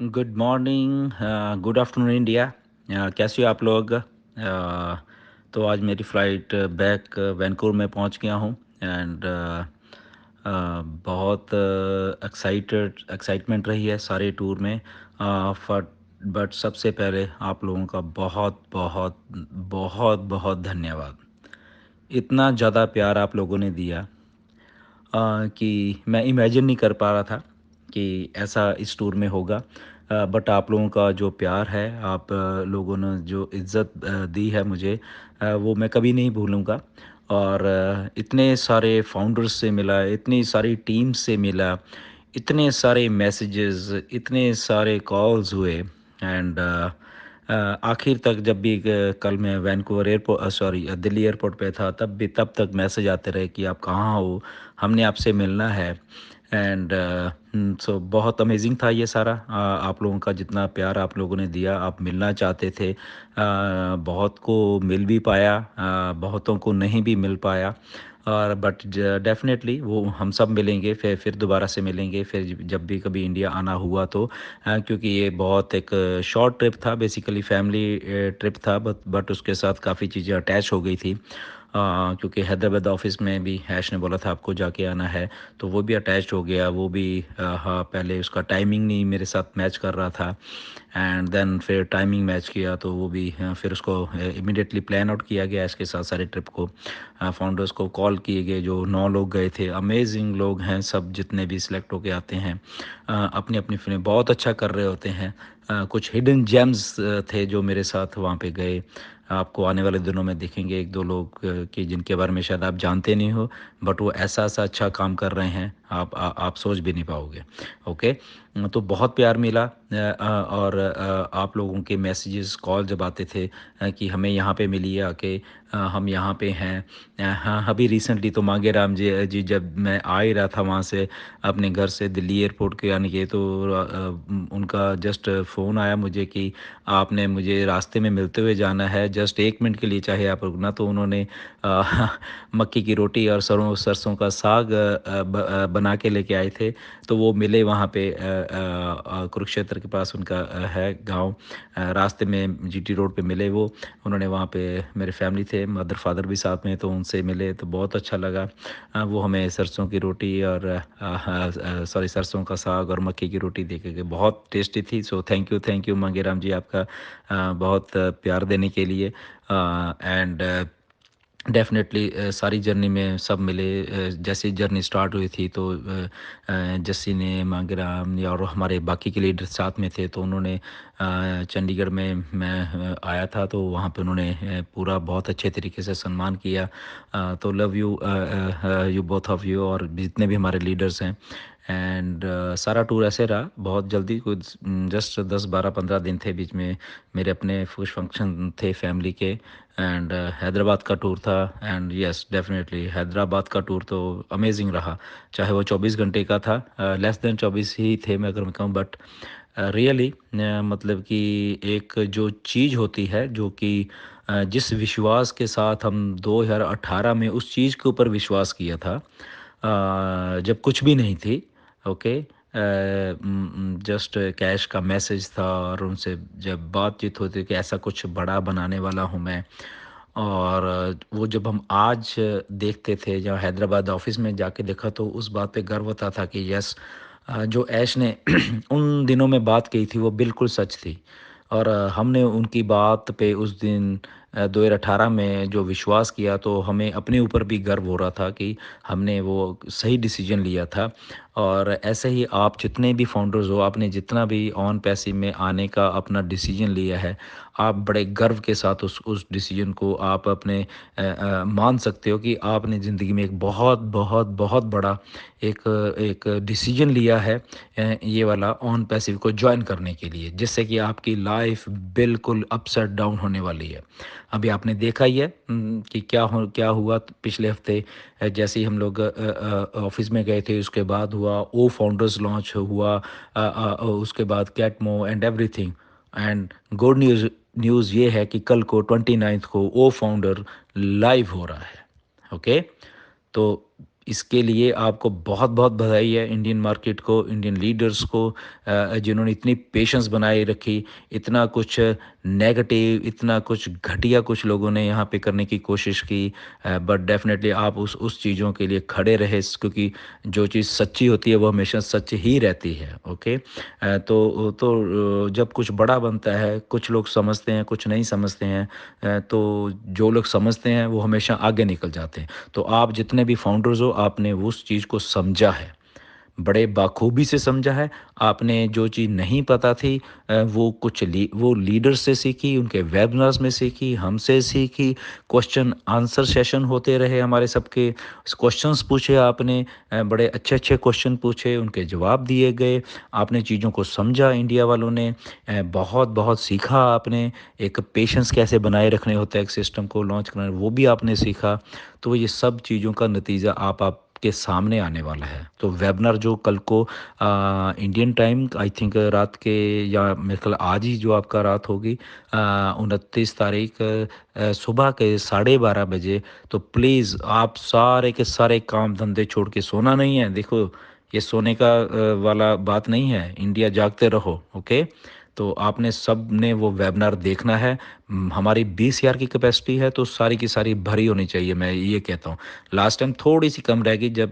Good morning, good afternoon India. कैसे हो आप लोग? तो आज मेरी फ़्लाइट बैक वैंकूवर में पहुंच गया हूं एंड बहुत एक्साइटमेंट रही है सारे टूर में। बट सबसे पहले आप लोगों का बहुत बहुत बहुत बहुत धन्यवाद। इतना ज़्यादा प्यार आप लोगों ने दिया कि मैं इमेजिन नहीं कर पा रहा था कि ऐसा इस टूर में होगा। बट आप लोगों का जो प्यार है, आप लोगों ने जो इज़्ज़त दी है मुझे, वो मैं कभी नहीं भूलूँगा। और इतने सारे फाउंडर्स से मिला, इतनी सारी टीम्स से मिला, इतने सारे मैसेजेस, इतने सारे कॉल्स हुए एंड आखिर तक जब भी कल मैं Vancouver airport sorry Delhi airport पे था, तब तक मैसेज आते रहे कि आप कहाँ हो, हमने आपसे मिलना है। एंड सो बहुत अमेजिंग था ये सारा। आप लोगों का जितना प्यार आप लोगों ने दिया, आप मिलना चाहते थे, बहुत को मिल भी पाया, बहुतों को नहीं भी मिल पाया। और बट डेफिनेटली वो हम सब मिलेंगे, फिर दोबारा से मिलेंगे, फिर जब भी कभी इंडिया आना हुआ तो। क्योंकि ये बहुत एक शॉर्ट ट्रिप था, बेसिकली फैमिली ट्रिप था, बट उसके साथ काफ़ी चीज़ें अटैच हो गई थी। क्योंकि हैदराबाद ऑफिस में भी हैश ने बोला था आपको जाके आना है, तो वो भी अटैच हो गया। वो भी हाँ, पहले उसका टाइमिंग नहीं मेरे साथ मैच कर रहा था एंड देन फिर टाइमिंग मैच किया, तो वो भी फिर उसको इमिडिएटली प्लान आउट किया गया इसके साथ सारे ट्रिप को। फाउंडर्स को कॉल किए गए, जो 9 लोग गए थे, अमेजिंग लोग हैं सब, जितने भी सिलेक्ट होके आते हैं अपनी अपनी फिल्में बहुत अच्छा कर रहे होते हैं। कुछ हिडन जेम्स थे जो मेरे साथ वहाँ पे गए। आपको आने वाले दिनों में दिखेंगे एक दो लोग कि जिनके बारे में शायद आप जानते नहीं हो, बट वो ऐसा ऐसा अच्छा काम कर रहे हैं, आप सोच भी नहीं पाओगे। ओके। तो बहुत प्यार मिला और आप लोगों के मैसेजेस, कॉल जब आते थे कि हमें यहाँ पे मिलिए आके, हम यहाँ पे हैं। हाँ, अभी रिसेंटली तो मांगे राम जी जब मैं आ ही रहा था वहाँ से अपने घर से दिल्ली एयरपोर्ट के आने के, तो उनका जस्ट फ़ोन आया मुझे कि आपने मुझे रास्ते में मिलते हुए जाना है, जस्ट 1 मिनट के लिए चाहे आप रुकना। तो उन्होंने अ, मक्की की रोटी और सरसों का साग बना के लेके आए थे। तो वो मिले वहाँ पे कुरुक्षेत्र के पास उनका है गांव। रास्ते में जीटी रोड पे मिले वो। उन्होंने वहाँ पे, मेरे फैमिली थे, मदर फादर भी साथ में, तो उनसे मिले तो बहुत अच्छा लगा। वो हमें सरसों की रोटी और सॉरी सरसों का साग और मक्की की रोटी दे के गए, बहुत टेस्टी थी। सो थैंक यू मंगेराम जी आपका बहुत प्यार देने के लिए। एंड डेफ़िनेटली सारी जर्नी में सब मिले। जैसे जर्नी स्टार्ट हुई थी तो जस्सी ने, मांगेराम या और हमारे बाकी के लीडर साथ में थे, तो उन्होंने चंडीगढ़ में मैं आया था, तो वहाँ पे उन्होंने पूरा बहुत अच्छे तरीके से सम्मान किया। तो love you, you both of you, और जितने भी हमारे लीडर्स हैं। एंड सारा टूर ऐसे रहा, बहुत जल्दी कुछ जस्ट 10 12 15 दिन थे बीच में, मेरे अपने कुछ फंक्शन थे फैमिली के। एंड हैदराबाद का टूर था। एंड यस, डेफिनेटली हैदराबाद का टूर तो अमेजिंग रहा, चाहे वो 24 घंटे का था, लेस देन 24 ही थे मैं अगर मैं कहूँ, बट रियली मतलब कि एक जो चीज़ होती है, जो कि जिस विश्वास के साथ हम 2018 में उस चीज़ के ऊपर विश्वास किया था, जब कुछ भी नहीं थी। ओके। जस्ट कैश का मैसेज था, और उनसे जब बातचीत होती कि ऐसा कुछ बड़ा बनाने वाला हूँ मैं। और वो जब हम आज देखते थे, जब हैदराबाद ऑफिस में जाके देखा, तो उस बात पे गर्व होता था कि यस, जो ऐश ने उन दिनों में बात कही थी वो बिल्कुल सच थी। और हमने उनकी बात पे उस दिन 2018 में जो विश्वास किया, तो हमें अपने ऊपर भी गर्व हो रहा था कि हमने वो सही डिसीजन लिया था। और ऐसे ही आप जितने भी फाउंडर्स हो, आपने जितना भी ऑन पैसिव में आने का अपना डिसीजन लिया है, आप बड़े गर्व के साथ उस डिसीजन को आप अपने मान सकते हो कि आपने ज़िंदगी में एक बहुत बहुत बहुत बड़ा एक एक डिसीजन लिया है, ये वाला ऑन पैसिव को ज्वाइन करने के लिए, जिससे कि आपकी लाइफ बिल्कुल अपसाइड डाउन होने वाली है। अभी आपने देखा ही है कि क्या हुआ पिछले हफ्ते। जैसे ही हम लोग ऑफिस में गए थे, उसके बाद हुआ ओ फाउंडर्स लॉन्च हुआ, उसके बाद कैटमो and everything. And good news ये है कि कल को 29 को ओ फाउंडर लाइव हो रहा है। ओके। तो इसके लिए आपको बहुत बहुत बधाई है, इंडियन मार्केट को, इंडियन लीडर्स को, जिन्होंने इतनी पेशेंस बनाए रखी। इतना कुछ नेगेटिव, इतना कुछ घटिया कुछ लोगों ने यहाँ पे करने की कोशिश की, बट डेफिनेटली आप उस चीज़ों के लिए खड़े रहे, क्योंकि जो चीज़ सच्ची होती है वो हमेशा सच ही रहती है। ओके, जब कुछ बड़ा बनता है, कुछ लोग समझते हैं, कुछ नहीं समझते हैं, तो जो लोग समझते हैं वो हमेशा आगे निकल जाते हैं। तो आप जितने भी फाउंडर्स हो, आपने उस चीज़ को समझा है, बड़े बाखूबी से समझा है। आपने जो चीज़ नहीं पता थी, वो लीडर से सीखी, उनके वेबिनार्स में सीखी, हमसे सीखी। क्वेश्चन आंसर सेशन होते रहे हमारे सबके, क्वेश्चंस पूछे आपने, बड़े अच्छे अच्छे क्वेश्चन पूछे, उनके जवाब दिए गए। आपने चीज़ों को समझा, इंडिया वालों ने बहुत बहुत सीखा। आपने एक पेशेंस कैसे बनाए रखने होता है, एक सिस्टम को लॉन्च करना, वो भी आपने सीखा। तो ये सब चीज़ों का नतीजा आप के सामने आने वाला है। तो वेबिनार जो कल को इंडियन टाइम आई थिंक रात के, या मेरे ख्याल आज ही जो आपका रात होगी, 29 तारीख सुबह के 12:30 बजे। तो प्लीज़ आप सारे के सारे काम धंधे छोड़ के, सोना नहीं है, देखो ये सोने का वाला बात नहीं है, इंडिया जागते रहो। ओके, तो आपने सब ने वो वेबिनार देखना है। हमारी 20,000 की कैपेसिटी है, तो सारी की सारी भरी होनी चाहिए, मैं ये कहता हूँ। लास्ट टाइम थोड़ी सी कम रह गई, जब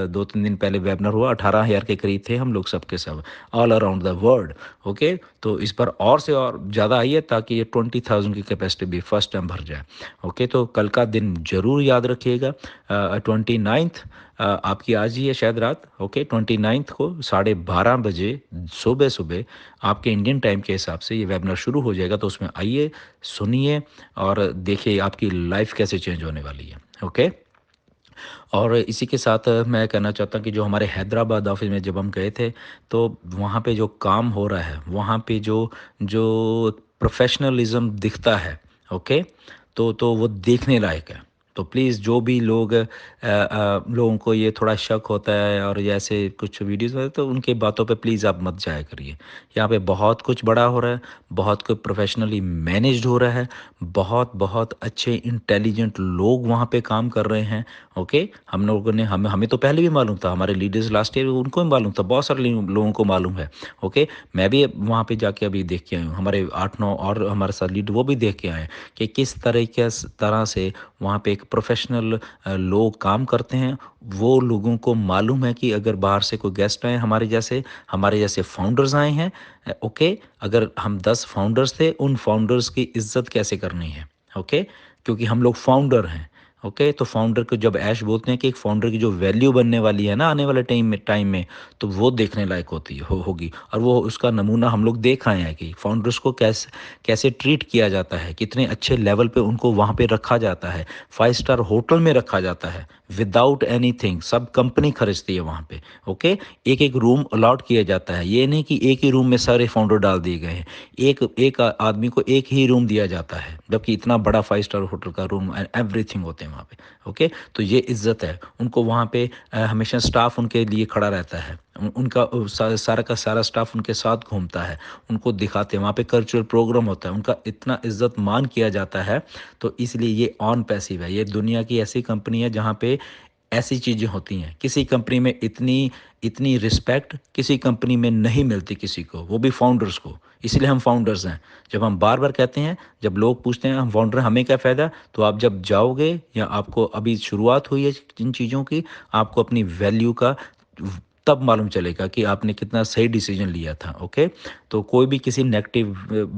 2-3 दिन पहले वेबिनार हुआ, 18,000 के करीब थे हम लोग सबके सब, all around the world. Okay, तो इस बार और से और ज़्यादा आइए, ताकि ये 20,000 की कैपेसिटी भी फर्स्ट टाइम भर जाए। ओके, तो कल का दिन ज़रूर याद रखिएगा, 29th, आपकी आज ही है शायद रात। ओके, 29th को 12:30 बजे सुबह सुबह आपके इंडियन टाइम के हिसाब से ये वेबिनार शुरू हो जाएगा। तो उसमें आइए, सुनिए और देखिए आपकी लाइफ कैसे चेंज होने वाली है। ओके, और इसी के साथ मैं कहना चाहता हूँ कि जो हमारे हैदराबाद ऑफिस में जब हम गए थे, तो वहाँ पे जो काम हो रहा है, वहाँ पे जो जो प्रोफेशनलिज्म दिखता है, ओके, तो वो देखने लायक है। तो प्लीज़ जो भी लोग लोगों को ये थोड़ा शक होता है और ये ऐसे कुछ वीडियोस में, तो उनके बातों पे प्लीज़ आप मत जाया करिए। यहाँ पे बहुत कुछ बड़ा हो रहा है, बहुत कुछ प्रोफेशनली मैनेज्ड हो रहा है, बहुत बहुत अच्छे इंटेलिजेंट लोग वहाँ पे काम कर रहे हैं। ओके, हम लोगों ने हमें हमें तो पहले भी मालूम था, हमारे लीडर्स लास्ट ईयर उनको भी मालूम था, बहुत सारे लोगों को मालूम है। ओके, मैं भी वहाँ पे जाके अभी देख के आया हूँ, हमारे 8-9 और हमारे साथ लीडर वो भी देख के आए हैं कि किस तरह से वहाँ पे एक प्रोफेशनल लोग काम करते हैं। वो लोगों को मालूम है कि अगर बाहर से कोई गेस्ट आए, हमारे जैसे फाउंडर्स आए हैं, ओके, अगर हम 10 फाउंडर्स थे, उन फाउंडर्स की इज्जत कैसे करनी है। ओके, क्योंकि हम लोग फाउंडर हैं। ओके, तो फाउंडर को जब ऐश बोलते हैं कि एक फाउंडर की जो वैल्यू बनने वाली है ना आने वाले टाइम में, तो वो देखने लायक होगी। और वो उसका नमूना हम लोग देख आए हैं कि फाउंडर्स को कैसे कैसे ट्रीट किया जाता है, कितने अच्छे लेवल पे उनको वहाँ पे रखा जाता है, 5 स्टार होटल में रखा जाता है, विदाउट एनीथिंग, सब कंपनी खरीदती है वहाँ पे। ओके, एक एक रूम अलॉट किया जाता है, ये नहीं कि एक ही रूम में सारे फाउंडर डाल दिए गए हैं। एक एक आदमी को एक ही रूम दिया जाता है, जबकि इतना बड़ा 5 स्टार होटल का रूम एंड एवरीथिंग होते हैं वहाँ पे। ओके, तो ये इज्जत है उनको वहाँ पे। हमेशा स्टाफ उनके लिए खड़ा रहता है, उनका सारा का सारा स्टाफ उनके साथ घूमता है, उनको दिखाते हैं, वहाँ पे कल्चरल प्रोग्राम होता है, उनका इतना इज्जत मान किया जाता है। तो इसलिए ये ऑन पैसिव है, ये दुनिया की ऐसी कंपनी है जहाँ पे ऐसी चीज़ें होती हैं। किसी कंपनी में इतनी इतनी रिस्पेक्ट किसी कंपनी में नहीं मिलती किसी को, वो भी फाउंडर्स को। इसलिए हम फाउंडर्स हैं। जब हम बार बार कहते हैं, जब लोग पूछते हैं हम फाउंडर हैं, हमें क्या फ़ायदा, तो आप जब जाओगे, या आपको अभी शुरुआत हुई है जिन चीज़ों की, आपको अपनी वैल्यू का तब मालूम चलेगा कि आपने कितना सही डिसीजन लिया था। ओके, तो कोई भी किसी नेगेटिव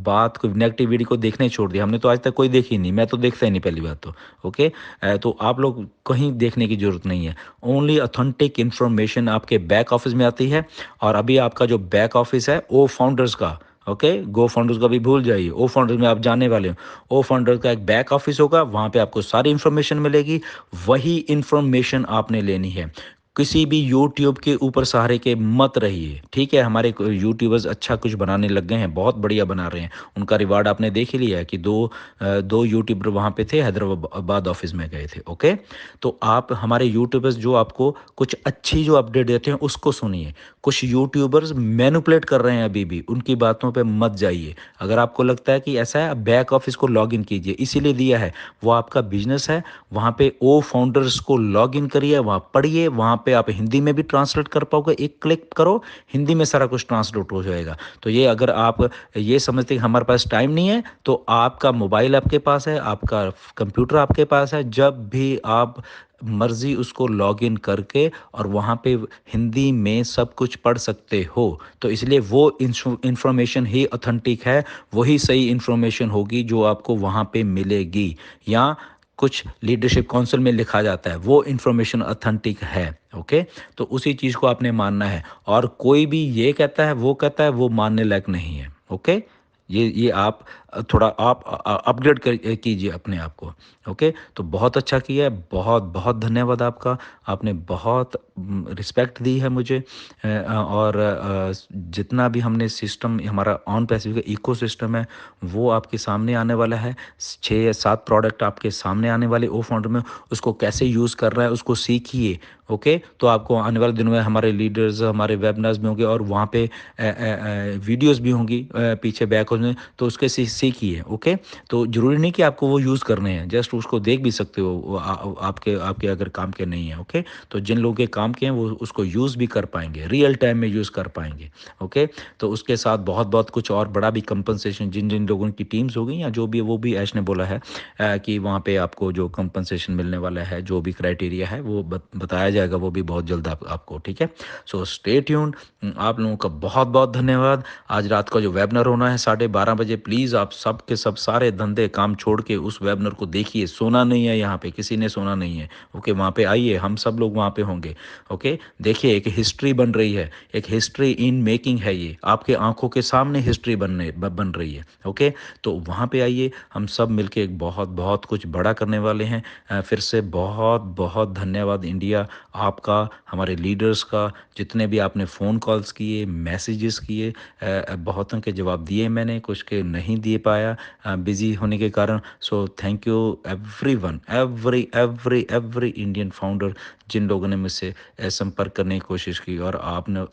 बात, कोई नेगेटिव वीडियो को देखने छोड़ दिया, हमने तो आज तक कोई देखी नहीं, मैं तो देखता ही नहीं पहली बात तो। ओके, तो आप लोग कहीं देखने की ज़रूरत नहीं है। ओनली ऑथेंटिक इन्फॉर्मेशन आपके बैक ऑफिस में आती है। और अभी आपका जो बैक ऑफिस है वो फाउंडर्स का, ओके, गो फाउंडर्स का भी भूल जाइए, ओ फाउंडर्स में आप जाने वाले हो। ओ फाउंडर्स का एक बैक ऑफिस होगा, वहाँ पे आपको सारी इन्फॉर्मेशन मिलेगी, वही इन्फॉर्मेशन आपने लेनी है। किसी भी यूट्यूब के ऊपर सहारे के मत रहिए, ठीक है? हमारे यूट्यूबर्स अच्छा कुछ बनाने लग गए हैं, बहुत बढ़िया बना रहे हैं। उनका रिवार्ड आपने देख ही लिया है कि 2 यूट्यूबर वहाँ पे थे, हैदराबाद ऑफ़िस में गए थे, ओके? तो आप हमारे यूट्यूबर्स जो आपको कुछ अच्छी जो अपडेट देते हैं, उसको सुनिए। कुछ यूट्यूबर्स मैनिपुलेट कर रहे हैं अभी भी, उनकी बातों पे मत जाइए। अगर आपको लगता है कि ऐसा है, आप बैक ऑफ़िस को लॉगिन कीजिए, इसीलिए दिया है। वो आपका बिज़नेस है, वहाँ पे ओ फाउंडर्स को लॉगिन करिए, वहाँ पढ़िए, वहाँ पे आप हिंदी में भी ट्रांसलेट कर पाओगे, एक क्लिक करो, हिंदी में सारा कुछ ट्रांसलेट हो जाएगा। तो ये अगर आप ये समझते हैं कि हमारे पास टाइम नहीं है, तो आपका मोबाइल आपके पास है, आपका कंप्यूटर आपके पास है, जब भी आप मर्ज़ी उसको लॉगिन करके और वहाँ पे हिंदी में सब कुछ पढ़ सकते हो। तो इसलिए वो इन्फॉर्मेशन ही ऑथेंटिक है, वही सही इन्फॉर्मेशन होगी जो आपको वहाँ पे मिलेगी, या कुछ लीडरशिप काउंसिल में लिखा जाता है, वो इन्फॉर्मेशन ऑथेंटिक है, ओके? तो उसी चीज़ को आपने मानना है, और कोई भी ये कहता है, वो कहता है, वो मानने लायक नहीं है, ओके? ये आप थोड़ा आप अपग्रेड कीजिए अपने आप को, ओके? तो बहुत अच्छा किया है, बहुत बहुत धन्यवाद आपका। आपने बहुत रिस्पेक्ट दी है मुझे, और जितना भी हमने सिस्टम हमारा ऑन पैसिव का इकोसिस्टम है, वो आपके सामने आने वाला है। 6 या 7 प्रोडक्ट आपके सामने आने वाले ओ फाउंडर में, उसको कैसे यूज़ करना है उसको सीखिए, ओके? तो आपको आने वाले दिनों में हमारे लीडर्स, हमारे वेबिनार्स भी होंगे, और वहाँ पे वीडियोस भी होंगी पीछे बैक में, तो उसके सीखिए, ओके? तो ज़रूरी नहीं कि आपको वो यूज़ करने हैं, जस्ट उसको देख भी सकते हो, वो आपके आपके अगर काम के नहीं है, ओके? तो जिन लोगों के काम के हैं वो उसको यूज़ भी कर पाएंगे, रियल टाइम में यूज़ कर पाएंगे, ओके? तो उसके साथ बहुत बहुत कुछ और बड़ा भी कंपनसेशन, जिन जिन लोगों की टीम्स हो गई या जो भी, वो भी ऐश ने बोला है कि वहाँ पे आपको जो कंपनसेशन मिलने वाला है, जो भी क्राइटेरिया है, वो बताया जाएगा, वो भी बहुत जल्द आपको, ठीक है? सो स्टे ट्यून्ड। आप लोगों का बहुत बहुत धन्यवाद। आज रात का जो वेबिनार होना है 12:30 बजे, प्लीज़ आप सब के सब सारे धंधे काम छोड़ के उस वेबिनार को देखिए। सोना नहीं है यहाँ पे, किसी ने सोना नहीं है, ओके? वहाँ पे आइए, हम सब लोग वहाँ पे होंगे, ओके? देखिए, एक हिस्ट्री बन रही है, एक हिस्ट्री इन मेकिंग है, ये आपके आंखों के सामने हिस्ट्री बन रही है, ओके? तो वहाँ पे आइए, हम सब मिलके एक बहुत बहुत कुछ बड़ा करने वाले हैं। फिर से बहुत बहुत धन्यवाद इंडिया आपका, हमारे लीडर्स का, जितने भी आपने फ़ोन कॉल्स किए, मैसेजेस किए, बहुतों के जवाब दिए मैंने, कुछ के नहीं दे पाया बिज़ी होने के कारण। So thank you everyone, every Indian founder, जिन लोगों ने मुझसे संपर्क करने की कोशिश की, और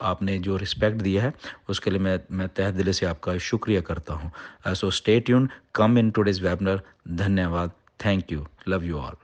आपने जो रिस्पेक्ट दिया है, उसके लिए मैं तहे दिल से आपका शुक्रिया करता हूँ। So stay tuned, come in today's webinar. धन्यवाद, thank you, love you all.